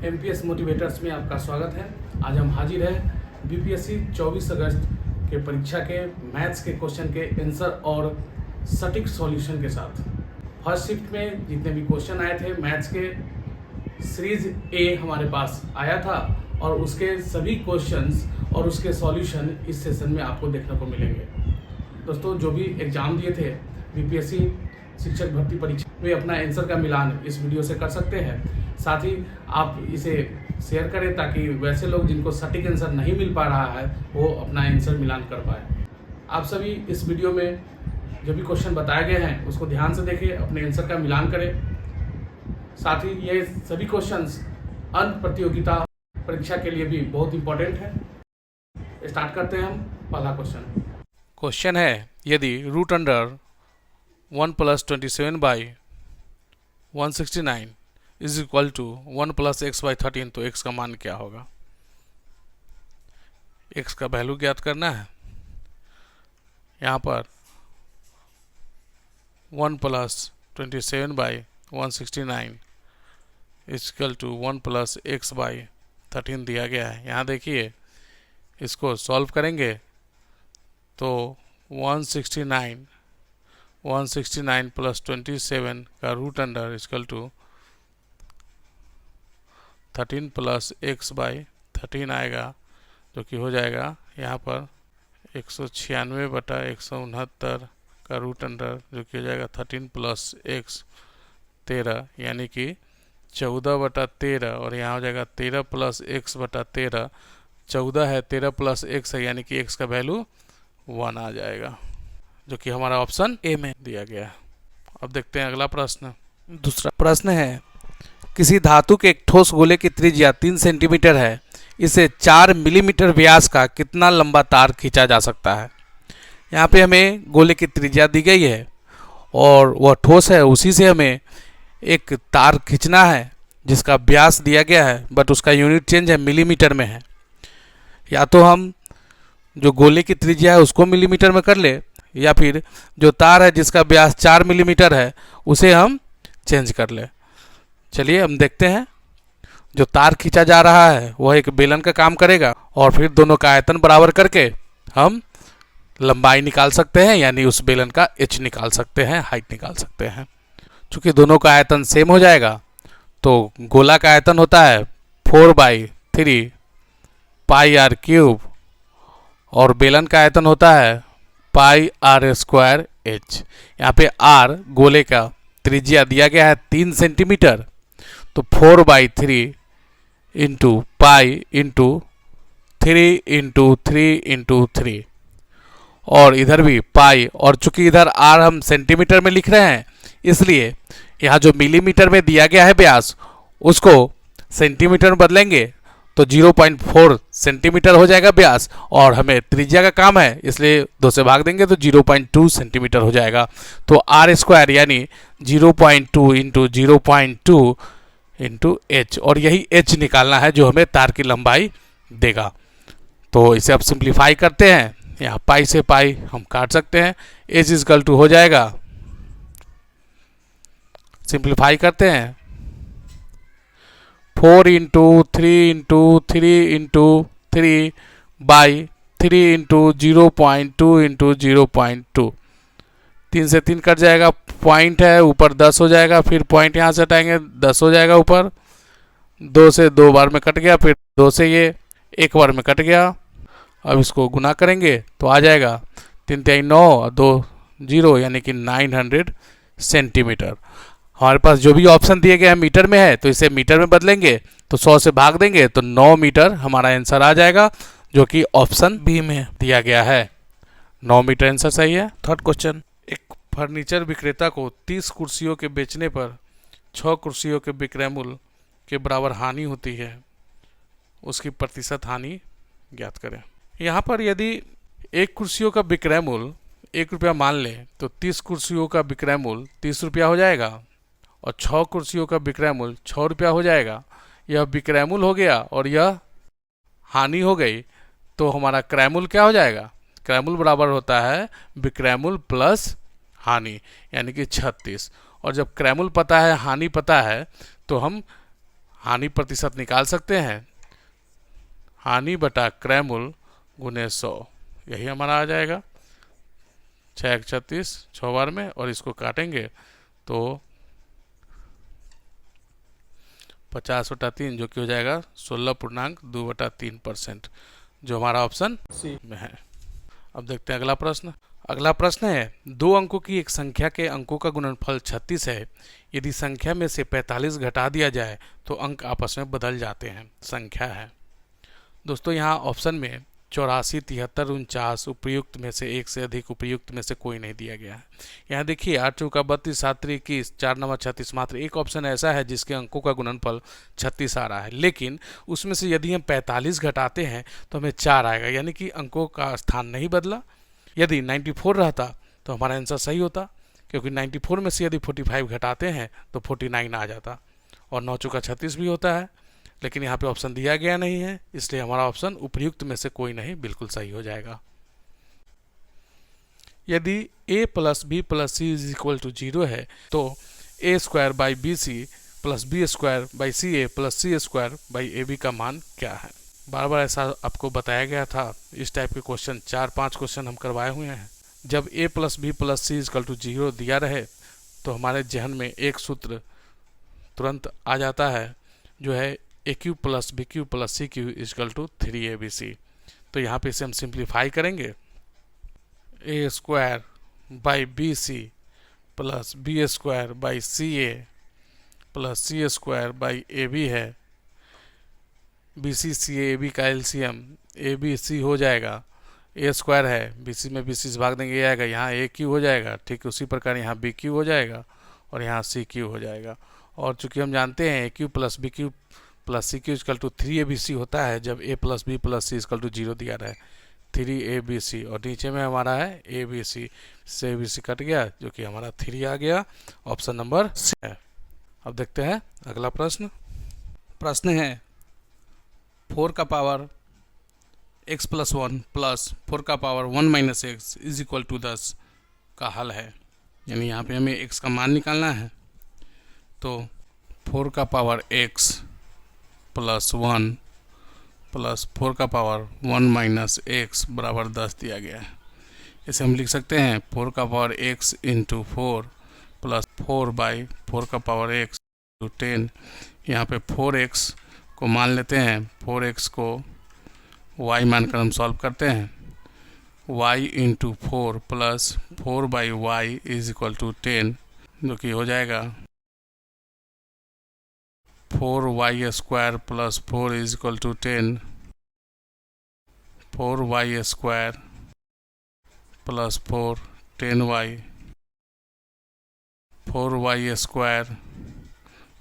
MPS motivators में आपका स्वागत है। आज हम हाजिर हैं बीपीएससी 24 अगस्त के परीक्षा के मैथ्स के क्वेश्चन के आंसर और सटीक सॉल्यूशन के साथ। फर्स्ट शिफ्ट में जितने भी क्वेश्चन आए थे मैथ्स के सीरीज ए हमारे पास आया था और उसके सभी क्वेश्चंस और उसके सॉल्यूशन इस सेशन में आपको देखने को मिलेंगे। दोस्तों, जो भी एग्ज़ाम दिए थे बीपीएससी शिक्षक भर्ती परीक्षा में अपना आंसर का मिलान इस वीडियो से कर सकते हैं। साथ ही आप इसे शेयर करें ताकि वैसे लोग जिनको सटीक आंसर नहीं मिल पा रहा है वो अपना आंसर मिलान कर पाए। आप सभी इस वीडियो में जो भी क्वेश्चन बताए गए हैं उसको ध्यान से देखें, अपने आंसर का मिलान करें। साथ ही ये सभी क्वेश्चंस अंत प्रतियोगिता परीक्षा के लिए भी बहुत इंपॉर्टेंट है। स्टार्ट करते हैं हम पहला क्वेश्चन है, यदि root under 1 + 27/169 is equal to 1 + x/13 तो x का मान क्या होगा। x का वैल्यू ज्ञात करना है। यहाँ पर 1 + 27/169 इज इक्वल टू 1 + x/13 दिया गया है। यहाँ देखिए, इसको सॉल्व करेंगे तो 169 + 27 का root under equal to 13 + x/13 आएगा, जो कि हो जाएगा यहाँ पर 196/169 का रूट अंडर, जो कि हो जाएगा 13 + x 13, यानी कि 14/13, और यहाँ हो जाएगा 13 + x/13। 14 है, 13 + x है, यानी कि x का वैल्यू 1 आ जाएगा, जो कि हमारा ऑप्शन ए में दिया गया है। अब देखते हैं अगला प्रश्न। दूसरा प्रश्न है, किसी धातु के एक ठोस गोले की त्रिज्या 3 सेंटीमीटर है, इसे 4 मिलीमीटर व्यास का कितना लंबा तार खींचा जा सकता है। यहाँ पे हमें गोले की त्रिज्या दी गई है और वह ठोस है, उसी से हमें एक तार खींचना है जिसका व्यास दिया गया है, बट उसका यूनिट चेंज है, मिलीमीटर में है। या तो हम जो गोले की त्रिज्या है उसको मिलीमीटर में कर ले, या फिर जो तार है जिसका व्यास 4 मिलीमीटर है उसे हम चेंज कर ले। चलिए हम देखते हैं। जो तार खींचा जा रहा है वह एक बेलन का काम करेगा और फिर दोनों का आयतन बराबर करके हम लंबाई निकाल सकते हैं, यानी उस बेलन का एच निकाल सकते हैं, हाइट निकाल सकते हैं। चूँकि दोनों का आयतन सेम हो जाएगा तो गोला का आयतन होता है 4/3 πr³ और बेलन का आयतन होता है πr²h। यहाँ पे r गोले का त्रिज्या दिया गया है 3 सेंटीमीटर, तो 4/3 × पाई × 3 × 3 × 3, और इधर भी पाई, और चूंकि इधर r हम सेंटीमीटर में लिख रहे हैं इसलिए यहाँ जो मिलीमीटर में दिया गया है व्यास उसको सेंटीमीटर में बदलेंगे तो 0.4 सेंटीमीटर हो जाएगा व्यास, और हमें त्रिज्या का काम है इसलिए 2 से भाग देंगे तो 0.2 सेंटीमीटर हो जाएगा। तो r² यानी 0.2 × 0.2 × h, और यही h निकालना है जो हमें तार की लंबाई देगा। तो इसे अब सिंप्लीफाई करते हैं। यहाँ पाई से पाई हम काट सकते हैं, h इक्वल टू हो जाएगा, सिंप्लीफाई करते हैं, 4 × 3 × 3 × 3/3 × 0.2 × 0.2। 3 से 3 कट जाएगा, पॉइंट है ऊपर 10 हो जाएगा, फिर पॉइंट यहाँ से हटाएंगे 10 हो जाएगा ऊपर, 2 से 2 बार में कट गया, फिर 2 से ये 1 बार में कट गया। अब इसको गुना करेंगे तो आ जाएगा 3 × 9 और 2 0, यानी कि 900 सेंटीमीटर। हमारे पास जो भी ऑप्शन दिए गए हैं मीटर में है तो इसे मीटर में बदलेंगे तो 100 से भाग देंगे तो 9 मीटर हमारा आंसर आ जाएगा, जो कि ऑप्शन बी में दिया गया है। 9 मीटर आंसर सही है। थर्ड क्वेश्चन, एक फर्नीचर विक्रेता को 30 कुर्सियों के बेचने पर 6 कुर्सियों के विक्रय मूल्य के बराबर हानि होती है, उसकी प्रतिशत हानि ज्ञात करें। यहाँ पर यदि एक कुर्सियों का विक्रय मूल्य 1 रुपया मान लें तो 30 कुर्सियों का विक्रय मूल्य 30 रुपया हो जाएगा और 6 कुर्सियों का विक्रय मूल्य 6 रुपया हो जाएगा। यह विक्रय मूल्य हो गया और यह हानि हो गई, तो हमारा क्रय मूल्य क्या हो जाएगा। क्रय मूल्य बराबर होता है विक्रय मूल्य प्लस हानि, यानी कि 36। और जब क्रय मूल्य पता है, हानि पता है, तो हम हानि प्रतिशत निकाल सकते हैं, हानि बटा क्रय मूल्य गुने 100, यही हमारा आ जाएगा 6 36 6 बार में, और इसको काटेंगे तो 50/3 जो कि हो जाएगा 16.2/3%, जो हमारा ऑप्शन सी में है। अब देखते हैं अगला प्रश्न। अगला प्रश्न है, 2 अंकों की एक संख्या के अंकों का गुणनफल 36 है। यदि संख्या में से 45 घटा दिया जाए तो अंक आपस में बदल जाते हैं। संख्या है दोस्तों, यहाँ ऑप्शन में 84, 73, 49 उपयुक्त में से एक से अधिक उपयुक्त में से कोई नहीं दिया गया है। यहाँ देखिए 8 चौका 32, 7 त्रिक 21, 4 नवा 36, मात्र एक ऑप्शन ऐसा है जिसके अंकों का गुणनफल 36 आ रहा है, लेकिन उसमें से यदि हम 45 घटाते हैं तो हमें 4 आएगा, यानी कि अंकों का स्थान नहीं बदला। यदि 94 रहता तो हमारा आंसर सही होता, क्योंकि 94 में से यदि 45 घटाते हैं तो 49 आ जाता, और 9 चौका 36 भी होता है, लेकिन यहाँ पे ऑप्शन दिया गया नहीं है, इसलिए हमारा ऑप्शन उपयुक्त में से कोई नहीं बिल्कुल सही हो जाएगा। यदि a plus B plus C is equal to 0 है तो a square by B C plus B square by C A plus C square by A B का मान क्या है। बार बार ऐसा आपको बताया गया था, इस टाइप के क्वेश्चन 4-5 क्वेश्चन हम करवाए हुए हैं। जब a plus B plus C is equal to 0 दिया रहे तो हमारे जहन में एक सूत्र तुरंत आ जाता है, जो है a cube plus b cube plus c cube equal to 3abc। तो यहाँ पे इसे हम सिंप्लीफाई करेंगे, a square by B C plus B square by C A plus C square by A b है, b c c a B b LCM a b c हो जाएगा, ए square है बी सी में बी सी से भाग देंगे, ये आएगा, यहाँ ए क्यू हो जाएगा, ठीक उसी प्रकार यहाँ बी क्यू हो जाएगा और यहाँ सी क्यू हो जाएगा। और चूंकि हम जानते हैं a cube plus b cube plus c cube equal to 3abc होता है जब a plus B plus c equal to 0 दिया रहा है, 3abc, और नीचे में हमारा है abc, से abc कट गया जो कि हमारा 3 आ गया, ऑप्शन नंबर सी है। अब देखते हैं अगला प्रश्न। प्रश्न है 4 का पावर x प्लस 1 प्लस 4 का power 1 minus X is equal to 10 का हल है, यानी यहाँ पे हमें x का मान निकालना है। तो 4 का पावर x प्लस 1 प्लस 4 का पावर 1 माइनस एक्स बराबर 10 दिया गया है। इसे हम लिख सकते हैं 4 का power x into 4 plus 4 by 4 का पावर x टू 10। यहाँ पे 4x को मान लेते हैं, 4x को y मानकर हम सॉल्व करते हैं, y into 4 plus 4 by Y is equal to 10, जो कि हो जाएगा 4y square plus 4 is equal to 10, 4y square plus 4 10y, 4y square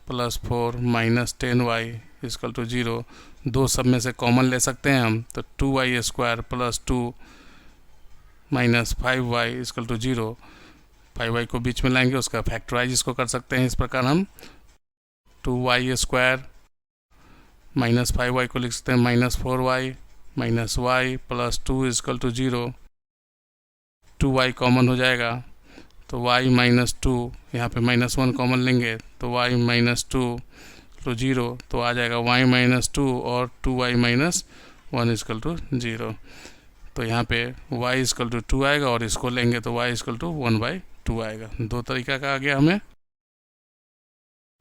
plus 4 minus 10y is equal to 0। दो सब में से कॉमन ले सकते हैं हम, तो 2y square plus 2 minus 5y is equal to 0। 5y को बीच में लाएंगे, उसका फैक्टराइज इसको कर सकते हैं, इस प्रकार हम 2y स्क्वायर माइनस 5y को लिख सकते हैं minus 4y minus y plus 2 is equal to 0। 2y common हो जाएगा तो y माइनस 2, यहाँ पे माइनस 1 कॉमन लेंगे तो y माइनस 2 तो 0, तो आ जाएगा y माइनस 2 और 2y माइनस 1 इजकल टू 0। तो यहाँ पे y इजकल टू 2 आएगा और इसको लेंगे तो y इजकल टू 1/2 आएगा। दो तरीका का आ गया हमें,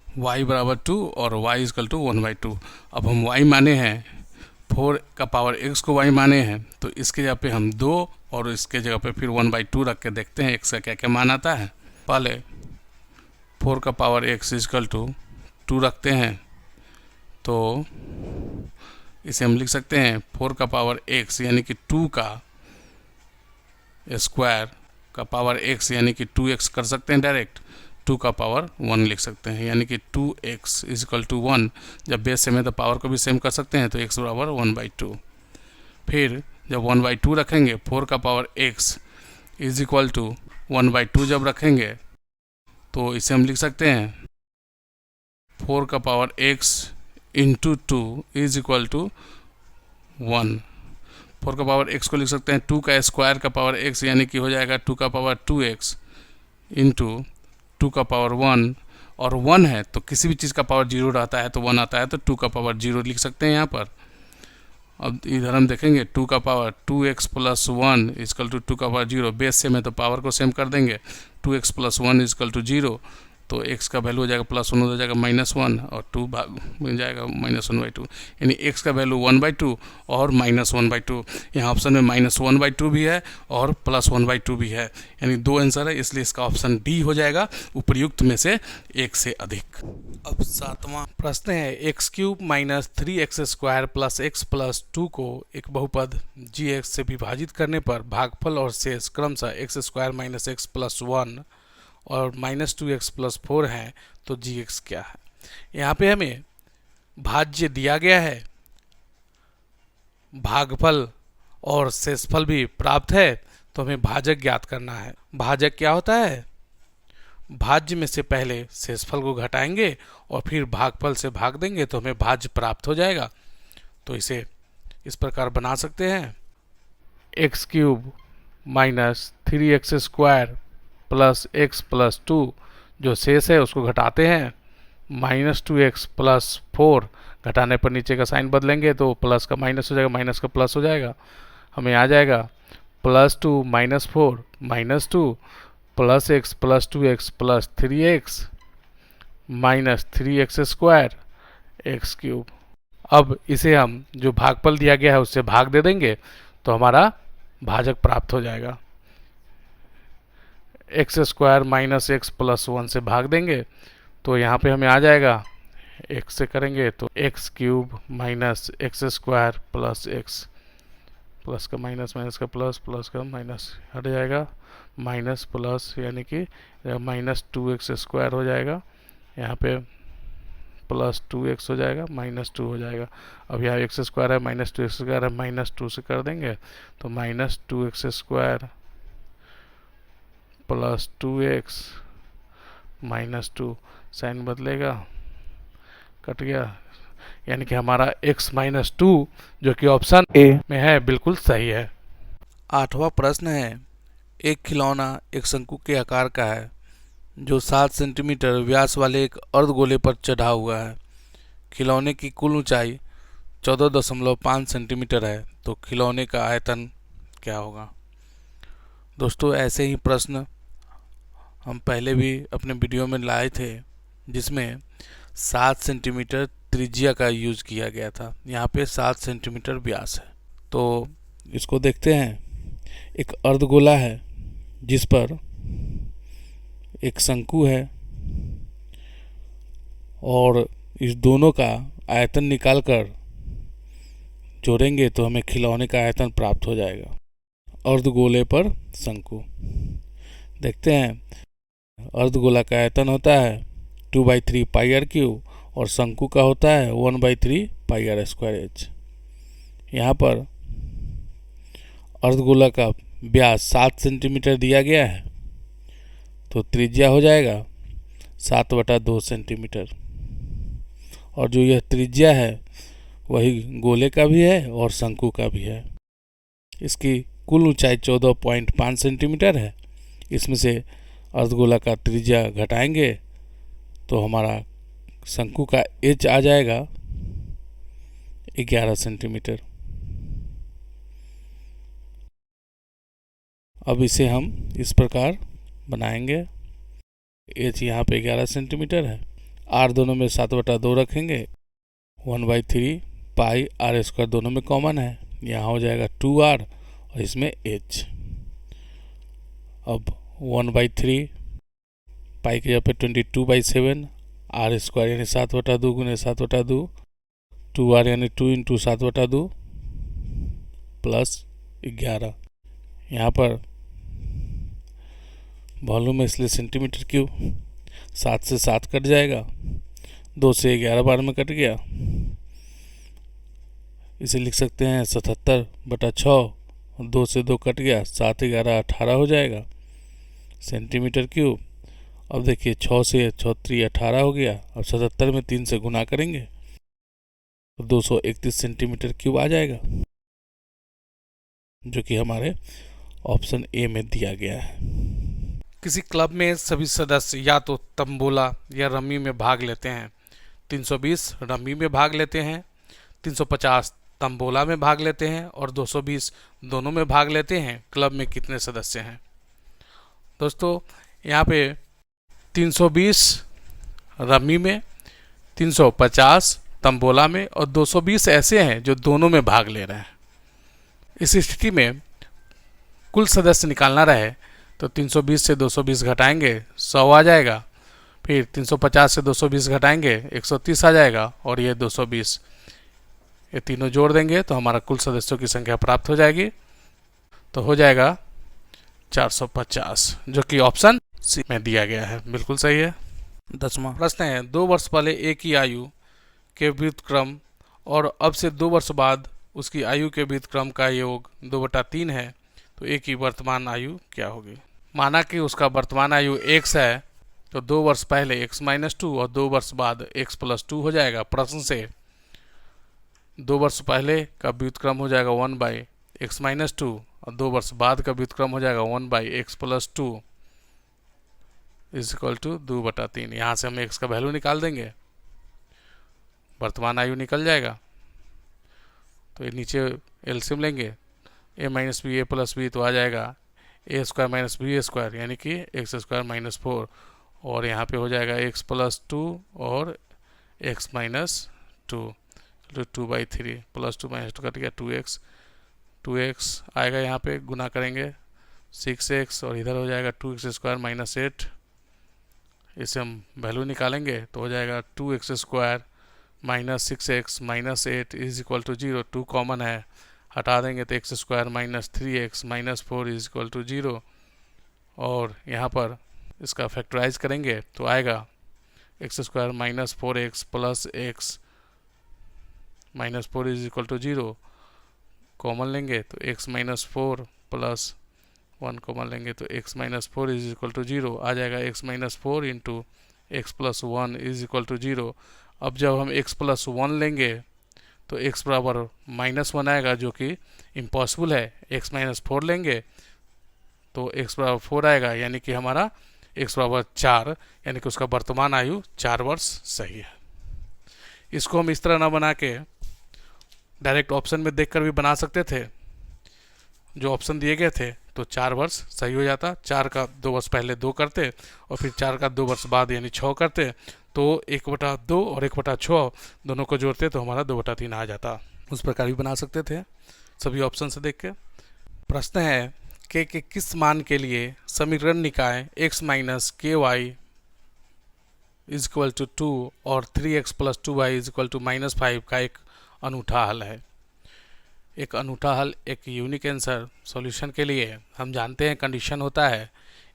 y बराबर 2 और y इजकल टू 1/2। अब हम y माने हैं 4 का पावर x को y माने हैं, तो इसके जगह पे हम 2 और इसके जगह पे फिर 1/2 रख के देखते हैं x का क्या क्या मान आता है। पहले 4 का पावर x इजकल टू 2 रखते हैं, तो इसे हम लिख सकते हैं 4 का पावर x यानी कि 2 का स्क्वायर का पावर x यानी कि 2x कर सकते हैं डायरेक्ट, 2 का पावर 1 लिख सकते हैं यानी कि 2x इजकल टू 1। जब बेस सेम है तो पावर को भी सेम कर सकते हैं, तो x बराबर 1/2। फिर जब 1/2 रखेंगे 4 का power x is equal to 1/2 जब रखेंगे तो इसे हम लिख सकते हैं 4 का power x into 2 is equal to 1। 4 का पावर x को लिख सकते हैं 2 का स्क्वायर का पावर x यानी कि हो जाएगा 2 का पावर 2x इंटू 2 का पावर 1 और 1 है तो किसी भी चीज़ का पावर 0 रहता है तो 1 आता है, तो 2 का पावर 0 लिख सकते हैं यहाँ पर। अब इधर हम देखेंगे 2 का power 2x plus 1 is equal to 2 का पावर 0, बेस सेम है तो पावर को सेम कर देंगे। 2x प्लस 1 इजकल टू 0, तो x का वैल्यू हो जाएगा +1 हो जाएगा -1 और 2 भाग मिल जाएगा -1/2, यानी x का वैल्यू 1/2 और -1/2। यहाँ ऑप्शन में -1/2 भी है और +1/2 भी है, यानी 2 आंसर है, इसलिए इसका ऑप्शन डी हो जाएगा उपर्युक्त में से एक से अधिक। अब 7वां प्रश्न है, x³ - 3x² + x + 2 को एक बहुपद gx से विभाजित करने पर भागफल और शेष क्रमशः x² - x + 1 और -2x + 4 है, तो gx क्या है। यहाँ पे हमें भाज्य दिया गया है, भागफल और शेषफल भी प्राप्त है, तो हमें भाजक ज्ञात करना है। भाजक क्या होता है, भाज्य में से पहले शेषफल को घटाएंगे और फिर भागफल से भाग देंगे तो हमें भाज्य प्राप्त हो जाएगा। तो इसे इस प्रकार बना सकते हैं, x³ - 3x² + x + 2, जो शेष है उसको घटाते हैं, -2x + 4, घटाने पर नीचे का साइन बदलेंगे तो प्लस का माइनस हो जाएगा, माइनस का प्लस हो जाएगा, हमें आ जाएगा +2 - 4 -2 + x + 2x + 3x -3x² x³। अब इसे हम जो भागफल दिया गया है उससे भाग दे देंगे तो हमारा भाजक प्राप्त हो जाएगा। x² - x + 1 से भाग देंगे तो यहाँ पे हमें आ जाएगा, x से करेंगे तो x³ - x² + x, प्लस का माइनस, माइनस का प्लस, प्लस का माइनस हट जाएगा, माइनस प्लस यानी कि -2x² हो जाएगा, यहाँ पे +2x हो जाएगा, -2 हो जाएगा। अब यहाँ x² है, -2x² है, -2 से कर देंगे तो -2x² + 2x -2, साइन बदलेगा, कट गया, यानी कि हमारा x - 2 जो कि ऑप्शन ए में है बिल्कुल सही है। 8वां प्रश्न है, एक खिलौना एक शंकु के आकार का है जो 7 सेंटीमीटर व्यास वाले एक अर्धगोले पर चढ़ा हुआ है। खिलौने की कुल ऊंचाई 14.5 सेंटीमीटर है, तो खिलौने का आयतन क्या होगा। दोस्तों, ऐसे ही प्रश्न हम पहले भी अपने वीडियो में लाए थे जिसमें 7 सेंटीमीटर त्रिज्या का यूज किया गया था, यहाँ पे 7 सेंटीमीटर व्यास है। तो इसको देखते हैं, एक अर्धगोला है जिस पर एक शंकु है और इस दोनों का आयतन निकालकर जोड़ेंगे तो हमें खिलौने का आयतन प्राप्त हो जाएगा। अर्धगोले पर शंकु देखते हैं, अर्धगोला का आयतन होता है 2/3 πr³ और शंकु का होता है 1/3 πr²h। यहाँ पर अर्धगोला का व्यास 7 सेंटीमीटर दिया गया है, तो त्रिज्या हो जाएगा 7/2 सेंटीमीटर, और जो यह त्रिज्या है वही गोले का भी है और शंकु का भी है। इसकी कुल ऊंचाई 14.5 सेंटीमीटर है, इसमें से अर्धगोला का त्रिज्या घटाएंगे तो हमारा शंकु का एच आ जाएगा 11 सेंटीमीटर। अब इसे हम इस प्रकार बनाएंगे, एच यहाँ पे 11 सेंटीमीटर है, आर दोनों में 7/2 रखेंगे, 1/3 पाई r² दोनों में कॉमन है, यहाँ हो जाएगा 2r और इसमें h। अब 1/3 पाई के जगह पे 22/7 r² यानी 7/2 गुने 7/2, 2r यानी 2 × 7/2 प्लस 11। यहाँ पर वॉल्यूम है इसलिए सेंटीमीटर क्यूब, 7 से 7 कट जाएगा, 2 से 11 बार में कट गया, इसे लिख सकते हैं 77/6, 2 से 2 कट गया, 7 11 18 हो जाएगा सेंटीमीटर क्यूब। अब देखिए 6 से 6 3 18 हो गया, अब 77 में 3 से गुना करेंगे तो 231 सेंटीमीटर क्यूब आ जाएगा, जो कि हमारे ऑप्शन ए में दिया गया है। किसी क्लब में सभी सदस्य या तो तंबोला या रम्मी में भाग लेते हैं। 320 रम्मी में भाग लेते हैं, 350 तंबोला में भाग लेते हैं और 220 दोनों में भाग लेते हैं। क्लब में कितने सदस्य हैं? दोस्तों यहाँ पे 320 रम्मी में, 350 तंबोला में और 220 ऐसे हैं जो दोनों में भाग ले रहे हैं। इस स्थिति में कुल सदस्य निकालना रहे तो 320 से 220 घटाएंगे 100 आ जाएगा, फिर 350 से 220 घटाएंगे 130 आ जाएगा और ये 220, ये तीनों जोड़ देंगे तो हमारा कुल सदस्यों की संख्या प्राप्त हो जाएगी। तो हो जाएगा 450, जो कि ऑप्शन सी में दिया गया है। बिल्कुल सही है। 10वां प्रश्न है, 2 वर्ष पहले एक ही आयु के व्युत्क्रम और अब से 2 वर्ष बाद उसकी आयु के व्युत्क्रम का योग 2/3 है, तो एक की वर्तमान आयु क्या होगी? माना कि उसका वर्तमान आयु x है, तो 2 वर्ष पहले x-2 और 2 वर्ष बाद x+2 हो जाएगा। प्रश्न से 2 वर्ष पहले का व्युत्क्रम हो जाएगा 1/x-2 और 2 वर्ष बाद का व्युत्क्रम हो जाएगा 1/x+2 इक्वल टू 2/3। यहाँ से हम x का वैल्यू निकाल देंगे, वर्तमान आयु निकल जाएगा। तो ये नीचे एलसीएम लेंगे, a minus B A plus B तो आ जाएगा a² माइनस b² यानी कि x² - 4 और यहाँ पे हो जाएगा x+2 और x-2 तो 2/3 +2 - 2 कट गया 2x आएगा। यहाँ पे गुना करेंगे 6x और इधर हो जाएगा 2x² - 8। इसे हम वैल्यू निकालेंगे तो हो जाएगा 2x² - 6x - 8 is equal to 0। 2 common है, हटा देंगे तो x² - 3x - 4 is equal to 0 और यहाँ पर इसका फैक्टराइज करेंगे तो आएगा x² - 4x plus x - 4 is equal to 0। Common लेंगे तो x - 4 प्लस 1 कॉमन लेंगे तो x - 4 इज इक्वल टू 0 आ जाएगा। x - 4 into x+1 is equal to 0। अब जब हम x+1 लेंगे तो x बराबर -1 आएगा, जो कि इम्पॉसिबल है। x - 4 लेंगे तो x बराबर 4 आएगा, यानी कि हमारा x बराबर 4, यानी कि उसका वर्तमान आयु 4 वर्ष सही है। इसको हम इस तरह ना बना के डायरेक्ट ऑप्शन में देखकर भी बना सकते थे। जो ऑप्शन दिए गए थे तो 4 वर्ष सही हो जाता। 4 का 2 वर्ष पहले 2 करते और फिर 4 का 2 वर्ष बाद यानी 6 करते, तो 1/2 और 1/6 दोनों को जोड़ते तो हमारा 2/3 आ जाता। उस प्रकार भी बना सकते थे सभी ऑप्शन से देख के। प्रश्न है के किस मान के लिए समीकरण निकाय x - ky is equal to 2 और 3x + 2y is equal to -5 का एक अनूठा हल है। एक अनूठा हल, एक यूनिक आंसर सॉल्यूशन के लिए हम जानते हैं कंडीशन होता है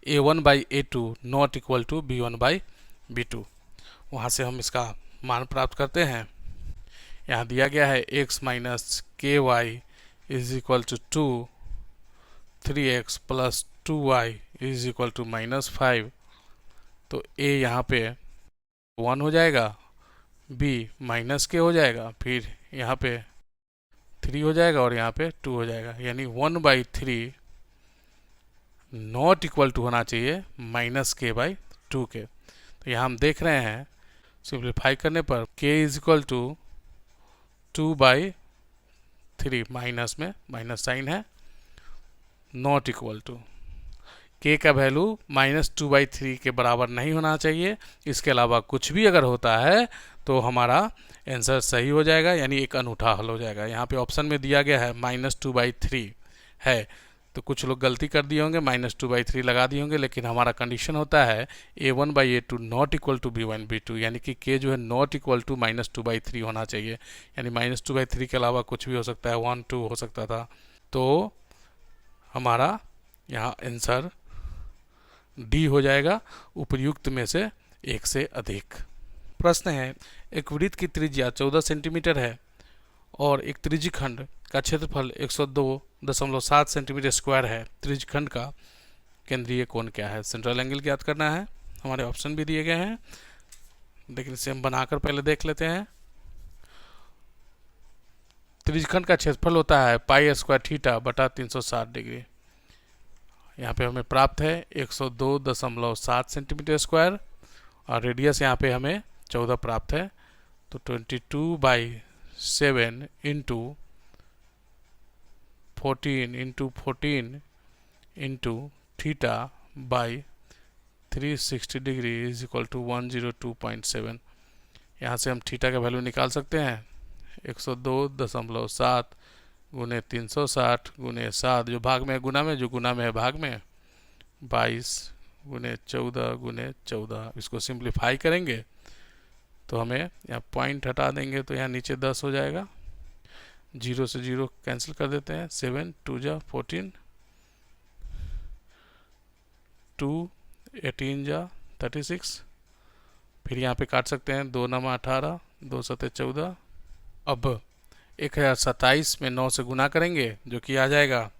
a1/a2 not equal to b1/b2। वहाँ से हम इसका मान प्राप्त करते हैं। यहाँ दिया गया है x - ky is equal to 2, 3x + 2y is equal to -5। तो a यहाँ पे 1 हो जाएगा, b - k हो जाएगा, फिर यहाँ पे 3 हो जाएगा और यहाँ पे 2 हो जाएगा, यानी 1/3 नॉट इक्वल टू होना चाहिए -k/2 के। तो यहाँ हम देख रहे हैं सिंप्लीफाई करने पर k is equal to 2/3, minus में माइनस साइन है, नॉट इक्वल टू k का वैल्यू -2/3 के बराबर नहीं होना चाहिए। इसके अलावा कुछ भी अगर होता है तो हमारा आंसर सही हो जाएगा, यानी एक अनूठा हल हो जाएगा। यहाँ पे ऑप्शन में दिया गया है -2/3 है, तो कुछ लोग गलती कर दिए होंगे, -2/3 लगा दिए होंगे, लेकिन हमारा कंडीशन होता है a1/a2 not equal to b1/b2, यानी कि k जो है नॉट इक्वल टू -2/3 होना चाहिए। यानी -2/3 के अलावा कुछ भी हो सकता है, 1, 2 हो सकता था। तो हमारा यहाँ आंसर डी हो जाएगा, उपयुक्त में से एक से अधिक। प्रश्न है, एक वृत्त की त्रिज्या 14 सेंटीमीटर है और एक त्रिज्यखंड का क्षेत्रफल 102.7 सेंटीमीटर स्क्वायर है। त्रिज्यखंड का केंद्रीय कोण क्या है? सेंट्रल एंगल ज्ञात करना है। हमारे ऑप्शन भी दिए गए हैं, लेकिन इसे हम बनाकर पहले देख लेते हैं। त्रिज्यखंड का क्षेत्रफल होता है π² θ/360 डिग्री। यहाँ पे हमें प्राप्त है 102.7 सेंटीमीटर स्क्वायर और रेडियस यहाँ पे हमें 14 प्राप्त है। तो 22/7 into 14 into theta by 360 degree is equal to 102.7। यहाँ से हम थीटा का वैल्यू निकाल सकते हैं 102.7 गुने 360 गुने 7 जो भाग में है गुना में, जो गुना में है भाग में, 22 गुने 14 गुने 14। इसको सिंप्लीफाई करेंगे तो हमें यहाँ पॉइंट हटा देंगे तो यहाँ नीचे 10 हो जाएगा। 0 से 0 कैंसिल कर देते हैं। 7 2 जा 14, 2 18 जा 36। फिर यहाँ पे काट सकते हैं 2 9 18, 2 7 14। अब 1027 में 9 से गुना करेंगे जो कि आ जाएगा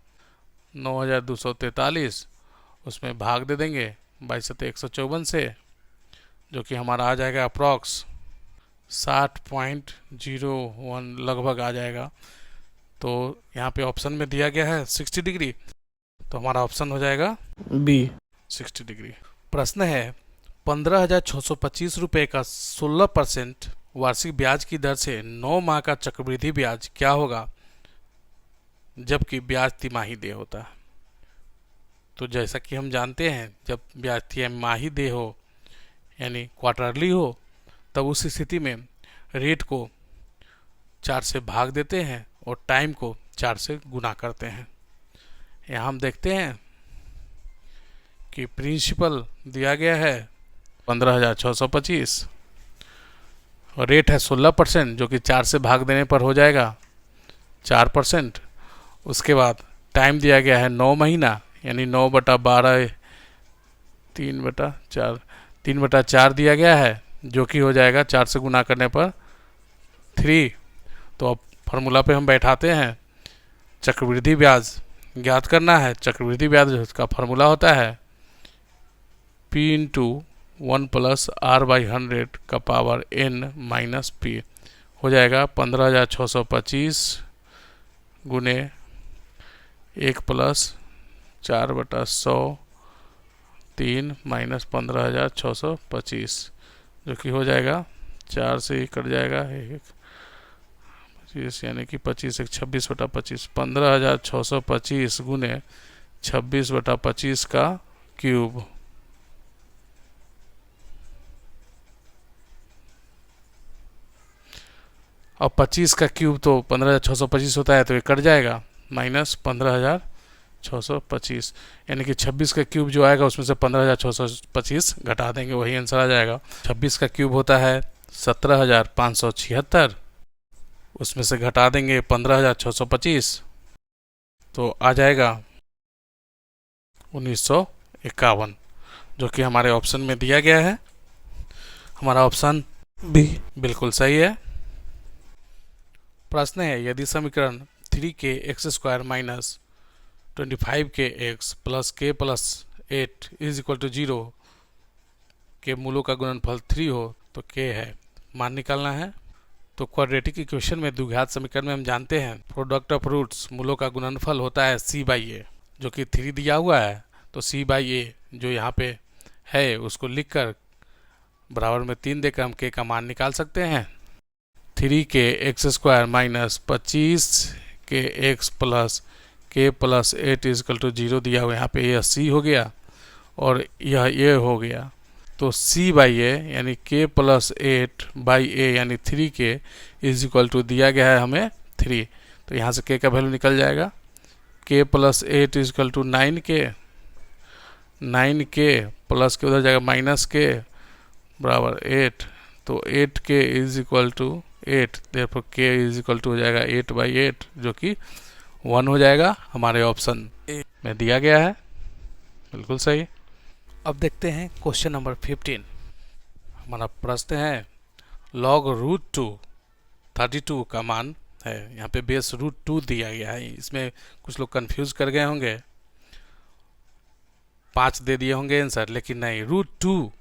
9243। उसमें भाग दे देंगे 22 154 से जो कि हमारा आ जाएगा अप्रॉक्स 60.01 लगभग आ जाएगा। तो यहाँ पे ऑप्शन में दिया गया है 60 डिग्री, तो हमारा ऑप्शन हो जाएगा बी 60 डिग्री। प्रश्न है 15,625 रुपये का 16% वार्षिक ब्याज की दर से 9 माह का चक्रवृद्धि ब्याज क्या होगा जबकि ब्याज तिमाही देय होता है। तो जैसा कि हम जानते हैं जब ब्याज तिमाही देय हो यानी क्वार्टरली हो तब उस स्थिति में रेट को 4 से भाग देते हैं और टाइम को 4 से गुना करते हैं। यहाँ हम देखते हैं कि प्रिंसिपल दिया गया है 15,625 और रेट है 16% जो कि 4 से भाग देने पर हो जाएगा 4%। उसके बाद टाइम दिया गया है 9 महीना यानी 9/12 3/4 दिया गया है जो कि हो जाएगा 4 से गुना करने पर 3। तो अब फार्मूला पे हम बैठाते हैं। चक्रवृद्धि ब्याज ज्ञात करना है। चक्रवृद्धि ब्याज का फार्मूला होता है P इंटू 1 + R/100 का पावर n माइनस P हो जाएगा 15,625 गुने 1 + 4/100 3 माइनस 15,625 जो कि हो जाएगा 4 से ही कट जाएगा 25 यानी कि 25 1 26/25 15,625 गुने 26/25 का क्यूब। अब 25 का क्यूब तो 15,625 होता है तो ये कट जाएगा माइनस 15,625 यानी कि 26 का क्यूब जो आएगा उसमें से 15,625 घटा देंगे वही आंसर आ जाएगा। 26 का क्यूब होता है 17,576 उसमें से घटा देंगे 15,625 तो आ जाएगा 1951 जो कि हमारे ऑप्शन में दिया गया है। हमारा ऑप्शन बी बिल्कुल सही है। प्रश्न है यदि समीकरण 3k x² minus 25k x plus k plus 8 is equal to 0 के मूलों का गुणनफल 3 हो तो k है, मान निकालना है। तो क्वाड्रेटिक इक्वेशन में द्विघात समीकरण में हम जानते हैं प्रोडक्ट ऑफ रूट्स मूलों का गुणनफल होता है c/a जो कि 3 दिया हुआ है तो c/a जो यहाँ पे है उसको लिखकर बराबर में 3 देकर हम k का मान निकाल सकते हैं। 3k x² minus 25k x plus k plus 8 is equal to 0 दिया हुआ यहाँ पे यह c हो गया और यह a हो गया। तो c/a यानी k प्लस 8/a यानी 3k इज इक्वल टू दिया गया है हमें 3। तो यहाँ से k का वैल्यू निकल जाएगा k plus 8 is equal to 9k plus के उधर जाएगा माइनस k बराबर 8। तो 8k is equal to 8 therefore k is equal to हो जाएगा 8/8 जो कि 1 हो जाएगा हमारे ऑप्शन ए में दिया गया है। बिल्कुल सही। अब देखते हैं क्वेश्चन नंबर 15। हमारा प्रश्न है log √2 32 का मान है। यहाँ पे बेस √2 दिया गया है। इसमें कुछ लोग कंफ्यूज कर गए होंगे, 5 दे दिए होंगे आंसर, लेकिन नहीं, √2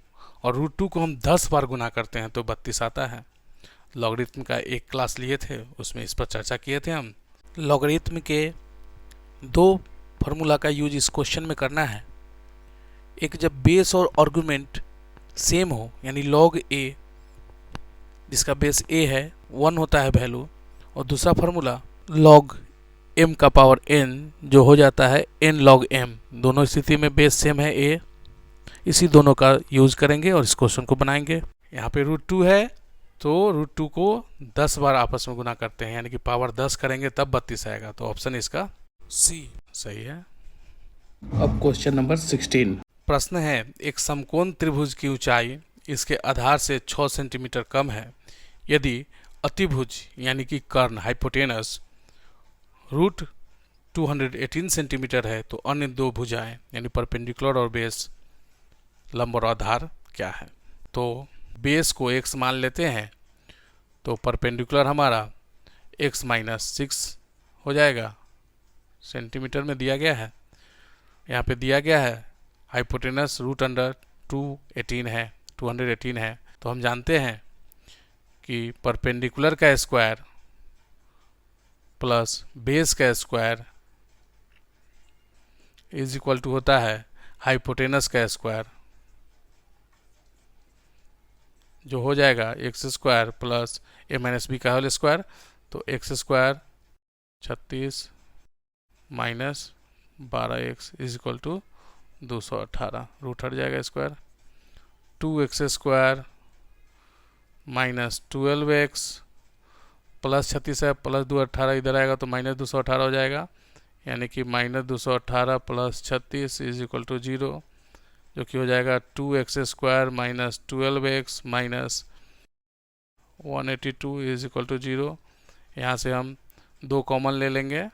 और √2 को हम 10 बार गुना करते हैं तो 32 आता है। लॉगरिथम का एक क्लास लिए थे उसमें इस पर चर्चा किए थे हम। लॉगरिथम के 2 फार्मूला का यूज इस क्वेश्चन में करना है। एक जब बेस और आर्गुमेंट सेम हो, यानी log a जिसका बेस a है 1 होता है वैल्यू, और दूसरा फार्मूला log m का पावर n जो हो जाता है n log m, दोनों स्थिति में बेस सेम है a, इसी दोनों का यूज करेंगे और इस क्वेश्चन को बनाएंगे। यहाँ पे √2 है तो √2 को 10 बार आपस में गुना करते हैं, यानी कि पावर 10 करेंगे तब 32 आएगा, तो ऑप्शन इसका सी सही है। अब क्वेश्चन नंबर 16। प्रश्न है, एक समकोण त्रिभुज की ऊंचाई इसके आधार से 6 सेंटीमीटर कम है। यदि अतिभुज यानी कि कर्ण हाइपोटेनस √218 सेंटीमीटर है तो अन्य दो भुजाएं यानी परपेंडिकुलर और बेस लंब और आधार क्या है। तो बेस को x मान लेते हैं, तो परपेंडिकुलर हमारा x - 6 हो जाएगा, सेंटीमीटर में दिया गया है। यहाँ पे दिया गया है हाइपोटेनस √218 है, 218 है, तो हम जानते हैं कि परपेंडिकुलर का स्क्वायर प्लस बेस का स्क्वायर इज इक्वल टू होता है हाइपोटेनस का स्क्वायर, जो हो जाएगा x² प्लस a - b का होल स्क्वायर, तो x² 36 minus 12x is equal to 218, root हट जाएगा square, 2x² minus 12x plus 36 है, प्लस 218 इधर आएगा तो माइनस 218 हो जाएगा, यानी कि minus 218 plus 36 is equal to 0, जो कि हो जाएगा 2x² minus 12x minus 182 is equal to 0। यहाँ से हम 2 कॉमन ले लेंगे,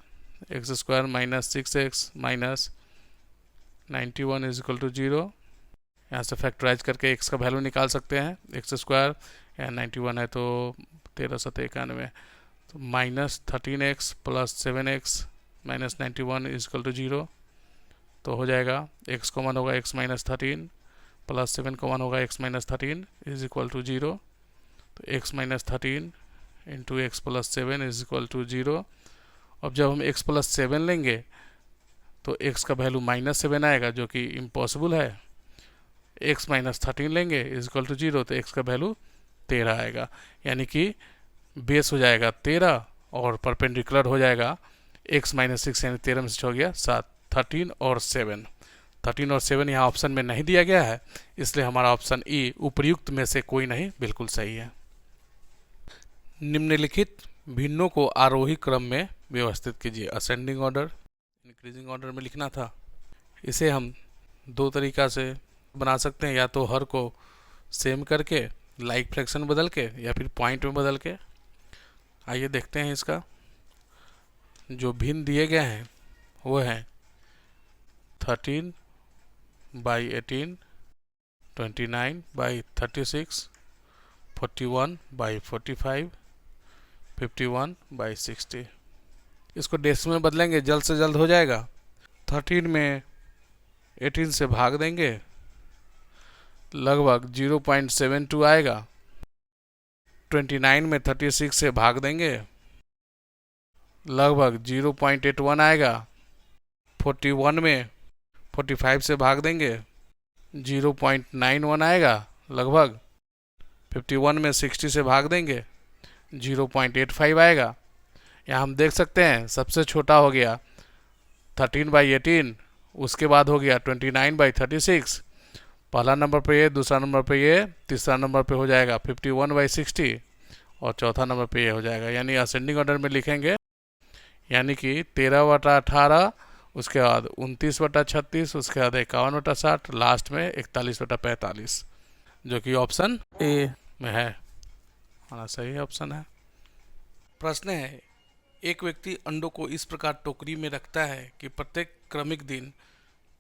x² minus 6x minus 91 is equal to 0। यहाँ से फैक्टराइज करके x का वैल्यू निकाल सकते हैं, x² या 91 है तो 1391, तो minus 13x plus 7x minus 91 is equal to 0, तो हो जाएगा x कॉमन होगा x - 13 प्लस 7 कॉमन होगा x - 13 इज इक्वल टू 0, तो x - 13 into x plus 7 is equal to 0। अब जब हम x प्लस 7 लेंगे तो x का वैल्यू -7 आएगा, जो कि इम्पॉसिबल है। x - 13 लेंगे इज इक्वल टू 0, तो x का वैल्यू 13 आएगा, यानी कि बेस हो जाएगा 13 और परपेंडिकुलर हो जाएगा x - 6, यानी 13 में से हो गया 7, 13 और 7 यहाँ ऑप्शन में नहीं दिया गया है, इसलिए हमारा ऑप्शन ई उपयुक्त में से कोई नहीं बिल्कुल सही है। निम्नलिखित भिन्नों को आरोही क्रम में व्यवस्थित कीजिए। असेंडिंग ऑर्डर, इंक्रीजिंग ऑर्डर में लिखना था। इसे हम 2 तरीका से बना सकते हैं, या तो हर को सेम करके लाइक फ्रैक्शन बदल के, या फिर पॉइंट में बदल के। आइए देखते हैं इसका। जो भिन्न दिए गए हैं वो हैं 13/18, 29/36, 41/45, 51/60। इसको डेसिमल में बदलेंगे, जल्द से जल्द हो जाएगा। 13 में 18 से भाग देंगे, लगभग 0.72 आएगा। 29 में 36 से भाग देंगे, लगभग 0.81 आएगा। 41 में 45 से भाग देंगे, 0.91 आएगा लगभग। 51 में 60 से भाग देंगे, 0.85 आएगा। यहाँ हम देख सकते हैं सबसे छोटा हो गया 13/18, उसके बाद हो गया 29/36। पहला नंबर पे ये, दूसरा नंबर पे ये, तीसरा नंबर पे हो जाएगा 51/60 और चौथा नंबर पे ये हो जाएगा। यानी असेंडिंग ऑर्डर में लिखेंगे, यानी कि 13/18, उसके बाद 29/36, उसके बाद 51/60, लास्ट में 41/45, जो कि ऑप्शन ए में है। हमारा सही ऑप्शन है। प्रश्न है, एक व्यक्ति अंडों को इस प्रकार टोकरी में रखता है कि प्रत्येक क्रमिक दिन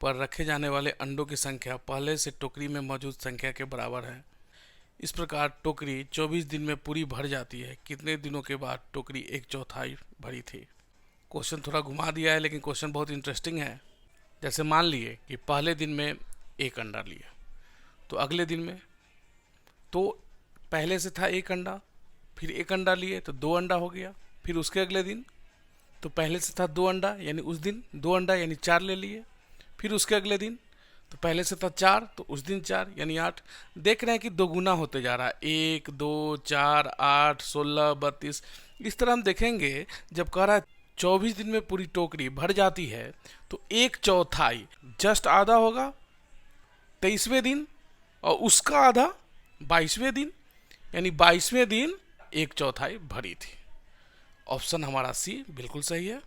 पर रखे जाने वाले अंडों की संख्या पहले से टोकरी में मौजूद संख्या के बराबर है। इस प्रकार टोकरी 24 दिन में पूरी भर जाती है। कितने दिनों के बाद टोकरी 1/4 भरी थी? क्वेश्चन थोड़ा घुमा दिया है, लेकिन क्वेश्चन बहुत इंटरेस्टिंग है। जैसे मान लिए कि पहले दिन में 1 अंडा लिया, तो अगले दिन में तो पहले से था 1 अंडा, फिर 1 अंडा लिए तो 2 अंडा हो गया, फिर उसके अगले दिन तो पहले से था 2 अंडा यानी उस दिन 2 अंडा यानी 4 ले लिए। फिर उसके अगले दिन तो पहले से था 4 तो उस दिन 4 यानी 8। देख रहे हैं कि दोगुना होते जा रहा है, 1 2 4 8 16 32। इस तरह हम देखेंगे जब कह रहा है 24 दिन में पूरी टोकरी भर जाती है तो 1/4 जस्ट आधा होगा 23वें दिन, और उसका आधा 22वें दिन, यानी 22वें दिन 1/4 भरी थी। ऑप्शन हमारा सी बिल्कुल सही है।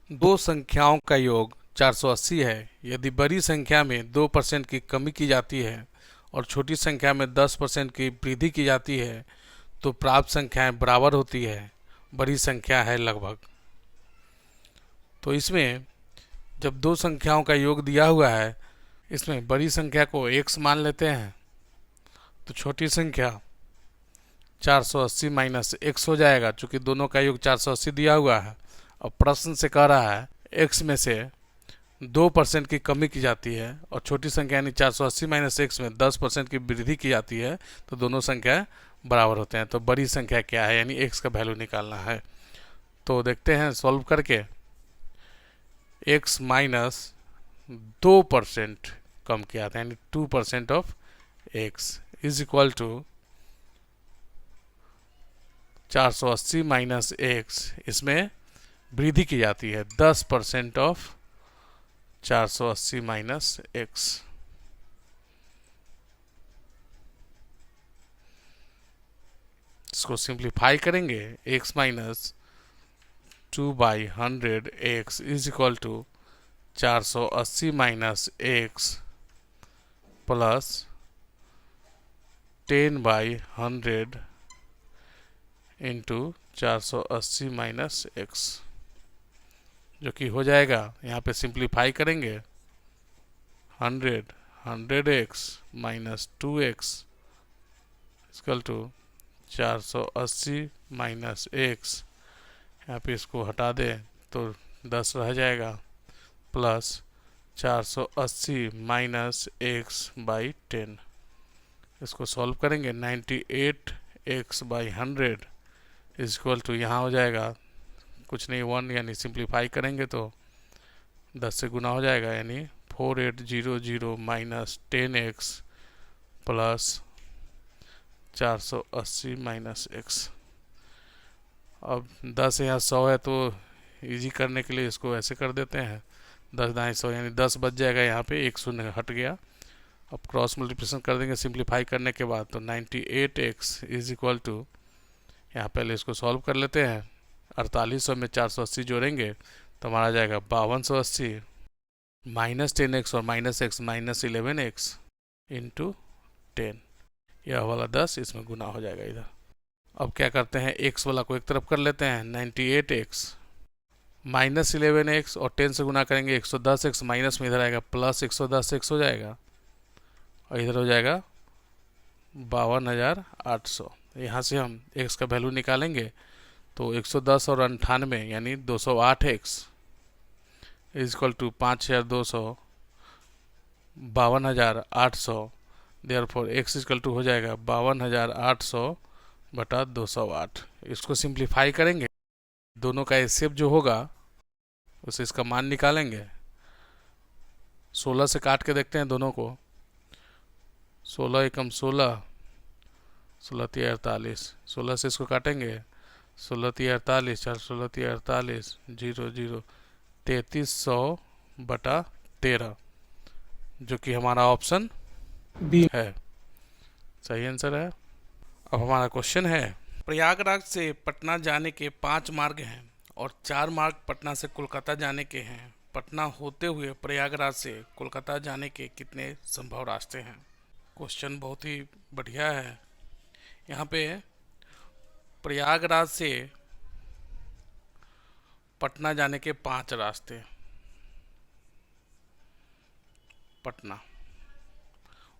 दो संख्याओं का योग 480 है। यदि बड़ी संख्या में 2% की कमी की जाती है और छोटी संख्या में 10% की वृद्धि की जाती है तो प्राप्त संख्याएं बराबर होती है। बड़ी संख्या है लगभग। तो इसमें जब दो संख्याओं का योग दिया हुआ है, इसमें बड़ी संख्या को x मान लेते हैं तो छोटी संख्या 480 माइनस x हो जाएगा, चूँकि दोनों का योग 480 दिया हुआ है। और प्रश्न से कह रहा है x में से 2% की कमी की जाती है और छोटी संख्या यानी 480 माइनस x में 10% की वृद्धि की जाती है तो दोनों संख्याएं बराबर होते हैं। तो बड़ी संख्या क्या है, यानी x का वैल्यू निकालना है। तो देखते हैं सॉल्व करके। x माइनस 2% कम किया था यानी 2% of x is equal to 480 minus x, इसमें वृद्धि की जाती है 10% ऑफ 480 माइनस x। इसको सिंप्लीफाई करेंगे, x minus 2/100 is equal to 480 minus x plus 10/100 into 480 minus x, जो कि हो जाएगा, यहाँ पे सिंप्लीफाई करेंगे 100x minus 2x equal to 480 minus x। यहाँ पे इसको हटा दें तो 10 रह जाएगा प्लस 480 माइनस x/10। इसको सॉल्व करेंगे 98x/100 इज इक्वल टू, यहाँ हो जाएगा कुछ नहीं 1, यानी सिंप्लीफाई करेंगे तो 10 से गुना हो जाएगा, यानी 4800 minus 10x plus 480 minus x। अब 10 यहाँ 100 है तो इजी करने के लिए इसको ऐसे कर देते हैं, 10 दाएँ 100 यानी 10 बच जाएगा, यहाँ पे एक शून्य हट गया। अब क्रॉस मल्टीप्लिकेशन कर देंगे सिंप्लीफाई करने के बाद, तो 98x इज इक्वल टू, यहाँ पहले इसको सॉल्व कर लेते हैं। 4800 में 480 जोड़ेंगे तो हमारा आ जाएगा 5280 माइनस 10x और minus x minus 11x into 10, यह वाला 10 इसमें गुना हो जाएगा इधर। अब क्या करते हैं, x वाला को एक तरफ कर लेते हैं, 98x माइनस 11x और 10 से गुना करेंगे 110x, माइनस में इधर आएगा प्लस 110x हो जाएगा और इधर हो जाएगा 52,800। यहाँ से हम x का वैल्यू निकालेंगे तो 110 और 98 यानी 208x is equal to 5200 52,800। Therefore x equal to हो जाएगा 52,800 बटा 208। इसको सिंप्लीफाई करेंगे, दोनों का एचसीएफ जो होगा उसे इसका मान निकालेंगे। 16 से काट के देखते हैं दोनों को, 16 एकम 16, 16 तिया 48, 16 से इसको काटेंगे 16 तिया 48, 4 16 तिया 48, 0 0 3300 बटा 13, जो कि हमारा ऑप्शन बी है, सही आंसर है। अब हमारा क्वेश्चन है, प्रयागराज से पटना जाने के 5 मार्ग हैं और 4 मार्ग पटना से कोलकाता जाने के हैं। पटना होते हुए प्रयागराज से कोलकाता जाने के कितने संभव रास्ते हैं। क्वेश्चन बहुत ही बढ़िया है। यहाँ पे प्रयागराज से पटना जाने के 5 रास्ते, पटना,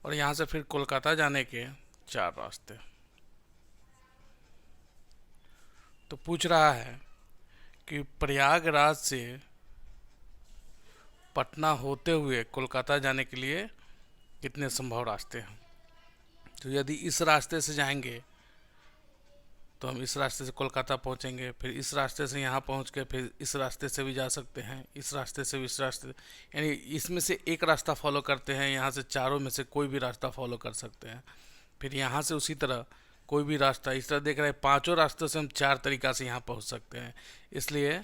और यहाँ से फिर कोलकाता जाने के 4 रास्ते। तो पूछ रहा है कि प्रयागराज से पटना होते हुए कोलकाता जाने के लिए कितने संभव रास्ते हैं। तो यदि इस रास्ते से जाएंगे तो हम इस रास्ते से कोलकाता पहुंचेंगे, फिर इस रास्ते से यहाँ पहुंच के फिर इस रास्ते से भी जा सकते हैं, इस रास्ते से भी इस रास्ते, यानी इसमें से एक रास्ता फॉलो करते हैं, यहाँ से चारों में से कोई भी रास्ता फॉलो कर सकते हैं। फिर यहाँ से उसी तरह कोई भी रास्ता, इस तरह देख रहे हैं पांचों रास्तों से हम 4 तरीका से यहाँ पहुँच सकते हैं, इसलिए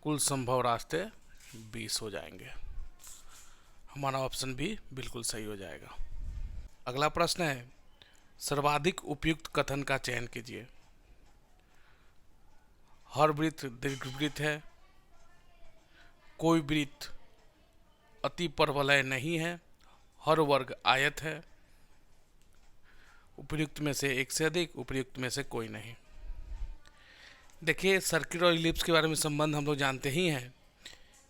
कुल संभव रास्ते 20 हो जाएंगे। हमारा ऑप्शन भी बिल्कुल सही हो जाएगा। अगला प्रश्न है, सर्वाधिक उपयुक्त कथन का चयन कीजिए। हर वृत्त दीर्घवृत्त है, कोई वृत्त अति परवलय नहीं है, हर वर्ग आयत है, उपयुक्त में से एक से अधिक, उपयुक्त में से कोई नहीं। देखिए, सर्किल और इलिप्स के बारे में संबंध हम लोग जानते ही हैं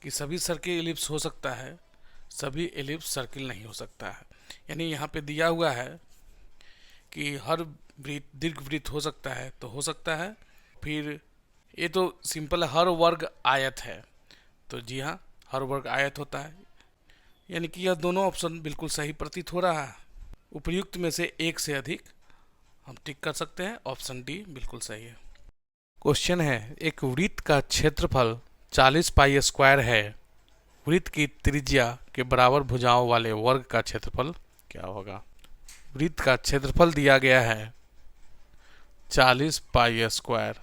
कि सभी सर्किल इलिप्स हो सकता है, सभी इलिप्स सर्किल नहीं हो सकता है। यानी यहाँ पे दिया हुआ है कि हर वृत्त दीर्घवृत्त हो सकता है, तो हो सकता है। फिर ये तो सिंपल है, हर वर्ग आयत है, तो जी हाँ, हर वर्ग आयत होता है, यानी कि यह दोनों ऑप्शन बिल्कुल सही प्रतीत हो रहा है। उपयुक्त में से एक से अधिक हम टिक कर सकते हैं, ऑप्शन डी बिल्कुल सही है। क्वेश्चन है, एक वृत्त का क्षेत्रफल 40 पाई स्क्वायर है, वृत्त की त्रिज्या के बराबर भुजाओं वाले वर्ग का क्षेत्रफल क्या होगा। वृत्त का क्षेत्रफल दिया गया है 40 पाई स्क्वायर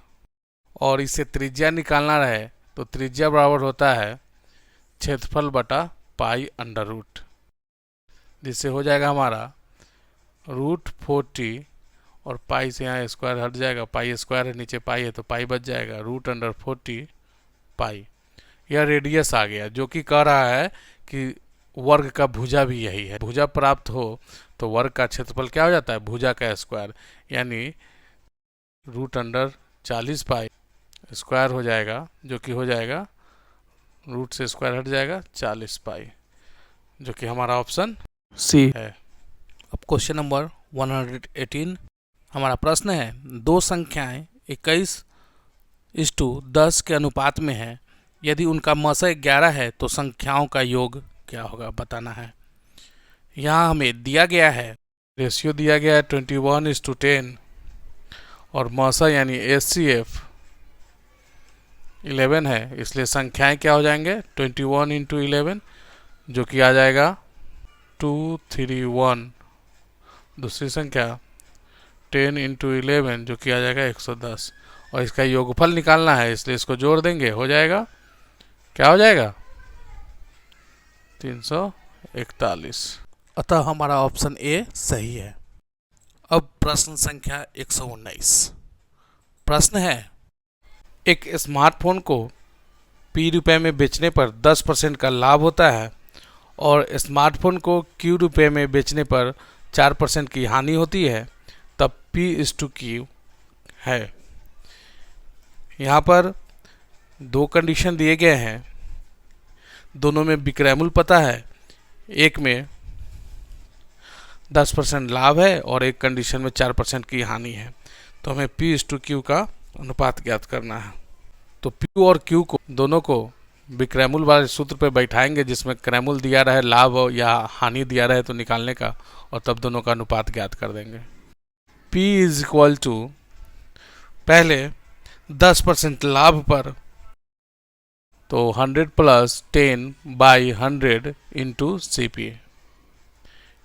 और इसे त्रिज्या निकालना रहे तो त्रिज्या बराबर होता है क्षेत्रफल बटा पाई अंडर रूट, जिससे हो जाएगा हमारा √40 और पाई से यहाँ स्क्वायर हट जाएगा, पाई स्क्वायर है नीचे पाई है तो पाई बच जाएगा, √40 पाई। यह रेडियस आ गया, जो कि कह रहा है कि वर्ग का भुजा भी यही है। भुजा प्राप्त हो तो वर्ग का क्षेत्रफल क्या हो जाता है, भुजा का स्क्वायर, यानी √40 पाई स्क्वायर हो जाएगा, जो कि हो जाएगा रूट से स्क्वायर हट जाएगा 40 पाई, जो कि हमारा ऑप्शन सी है। अब क्वेश्चन नंबर 118 हमारा प्रश्न है, दो संख्याएं 21:10 के अनुपात में है, यदि उनका मसा 11 है तो संख्याओं का योग क्या होगा, बताना है। यहाँ हमें दिया गया है, रेशियो दिया गया है 21:10 और मसा यानी HCF 11 है, इसलिए संख्याएं क्या हो जाएंगे 21 × 11, जो कि आ जाएगा 231। दूसरी संख्या 10 × 11, जो कि आ जाएगा 110, और इसका योगफल निकालना है, इसलिए इसको जोड़ देंगे, हो जाएगा, क्या हो जाएगा 341। अतः हमारा ऑप्शन ए सही है। अब प्रश्न संख्या 119। प्रश्न है, एक स्मार्टफोन को P रुपए में बेचने पर 10% का लाभ होता है और स्मार्टफोन को Q रुपए में बेचने पर 4% की हानि होती है, तब P/Q है। यहाँ पर दो कंडीशन दिए गए हैं, दोनों में विक्रय मूल्य पता है, एक में 10% लाभ है और एक कंडीशन में 4% की हानि है, तो हमें P/Q का अनुपात ज्ञात करना है। तो P और Q को दोनों को विक्रय मूल्य वाले सूत्र पे बैठाएंगे, जिसमें क्रय मूल्य दिया रहे, लाभ या हानि दिया रहे तो निकालने का, और तब दोनों का अनुपात ज्ञात कर देंगे। P = पहले 10% लाभ पर तो 100 + 10/100 × CP,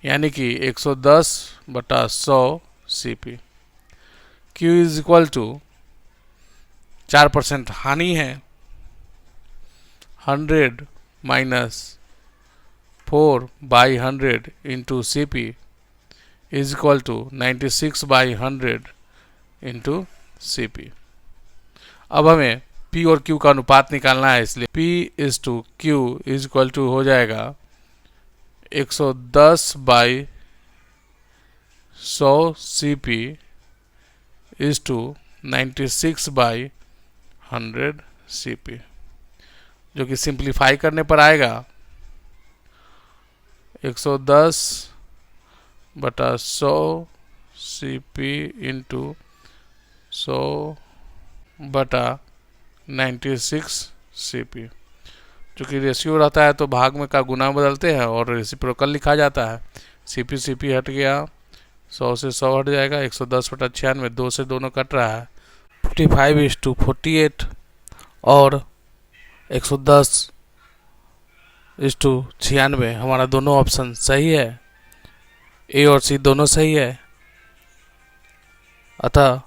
यानी कि 110/100 CP। Q = 4% हानि है, 100 - 4/100 × CP = 96/100 × CP। अब हमें P और Q का अनुपात निकालना है, इसलिए P/Q = हो जाएगा 110/100 CP = 96/100 CP, जो कि सिंप्लीफाई करने पर आएगा 110/100 CP × 100/96 CP, जो कि रेशियो रहता है तो भाग में का गुना बदलते हैं और रेसिप्रोकल लिखा जाता है। CP हट गया, 100 से 100 हट जाएगा, 110/96, 2 से दोनों कट रहा है, 55:48 और 110:96। हमारा दोनों ऑप्शन सही है, ए और सी दोनों सही है। अतः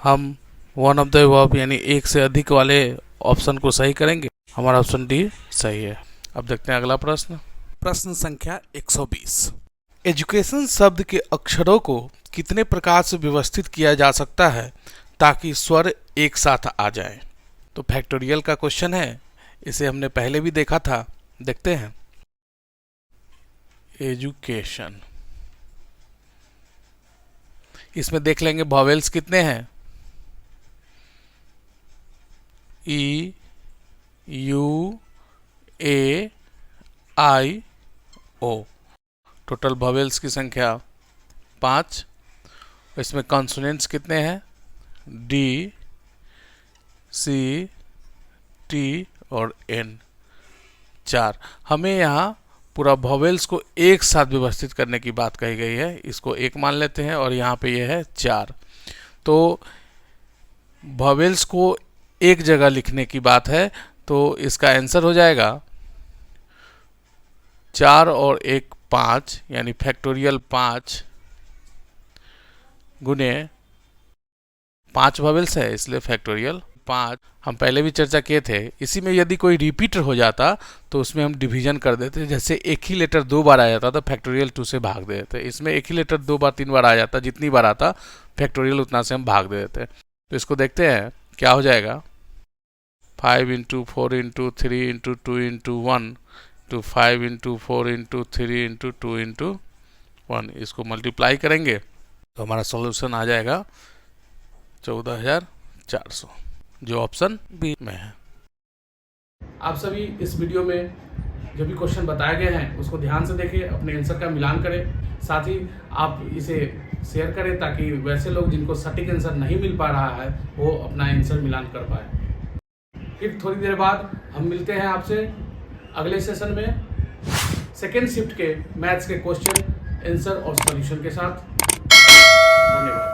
हम वन ऑफ द अबव यानी एक से अधिक वाले ऑप्शन को सही करेंगे। हमारा ऑप्शन डी सही है। अब देखते हैं अगला प्रश्न। प्रश्न संख्या 120। एजुकेशन शब्द के अक्षरों को कितने प्रकार से व्यवस्थित किया जा सकता है ताकि स्वर एक साथ आ जाए? तो फैक्टोरियल का क्वेश्चन है, इसे हमने पहले भी देखा था, देखते हैं। एजुकेशन, इसमें देख लेंगे वॉवेल्स कितने हैं। E, U, A, I, O. Total vowels की संख्या 5। इसमें कॉन्सोनेंट्स कितने हैं? डी, सी, टी और एन, 4। हमें यहाँ पूरा वॉवेल्स को एक साथ व्यवस्थित करने की बात कही गई है, इसको एक मान लेते हैं और यहाँ पे ये है 4। तो वॉवेल्स को एक जगह लिखने की बात है, तो इसका आंसर हो जाएगा 4 और 1 5 यानी फैक्टोरियल 5 गुने 5 वॉवेल्स है इसलिए फैक्टोरियल 5। हम पहले भी चर्चा किए थे, इसी में यदि कोई रिपीटर हो जाता तो उसमें हम डिवीजन कर देते। जैसे एक ही लेटर 2 बार आ जाता तो फैक्टोरियल 2 से भाग दे देते। इसमें एक ही लेटर 2 बार 3 बार आ जाता, जितनी बार आता फैक्टोरियल उतना से हम भाग दे देते। तो इसको देखते हैं क्या हो जाएगा। 5 × 4 × 3 × 2 × 1 to 5 × 4 × 3 × 2 × 1, इसको मल्टीप्लाई करेंगे तो हमारा सॉल्यूशन आ जाएगा 14,400, जो ऑप्शन बी में है। आप सभी इस वीडियो में जो भी क्वेश्चन बताए गए हैं उसको ध्यान से देखें, अपने आंसर का मिलान करें, साथ ही आप इसे शेयर करें ताकि वैसे लोग जिनको सटीक आंसर नहीं मिल पा रहा है वो अपना आंसर मिलान कर पाए। फिर थोड़ी देर बाद हम मिलते हैं आपसे अगले सेशन में सेकेंड शिफ्ट के मैथ्स के क्वेश्चन, आंसर और सॉल्यूशन के साथ। धन्यवाद।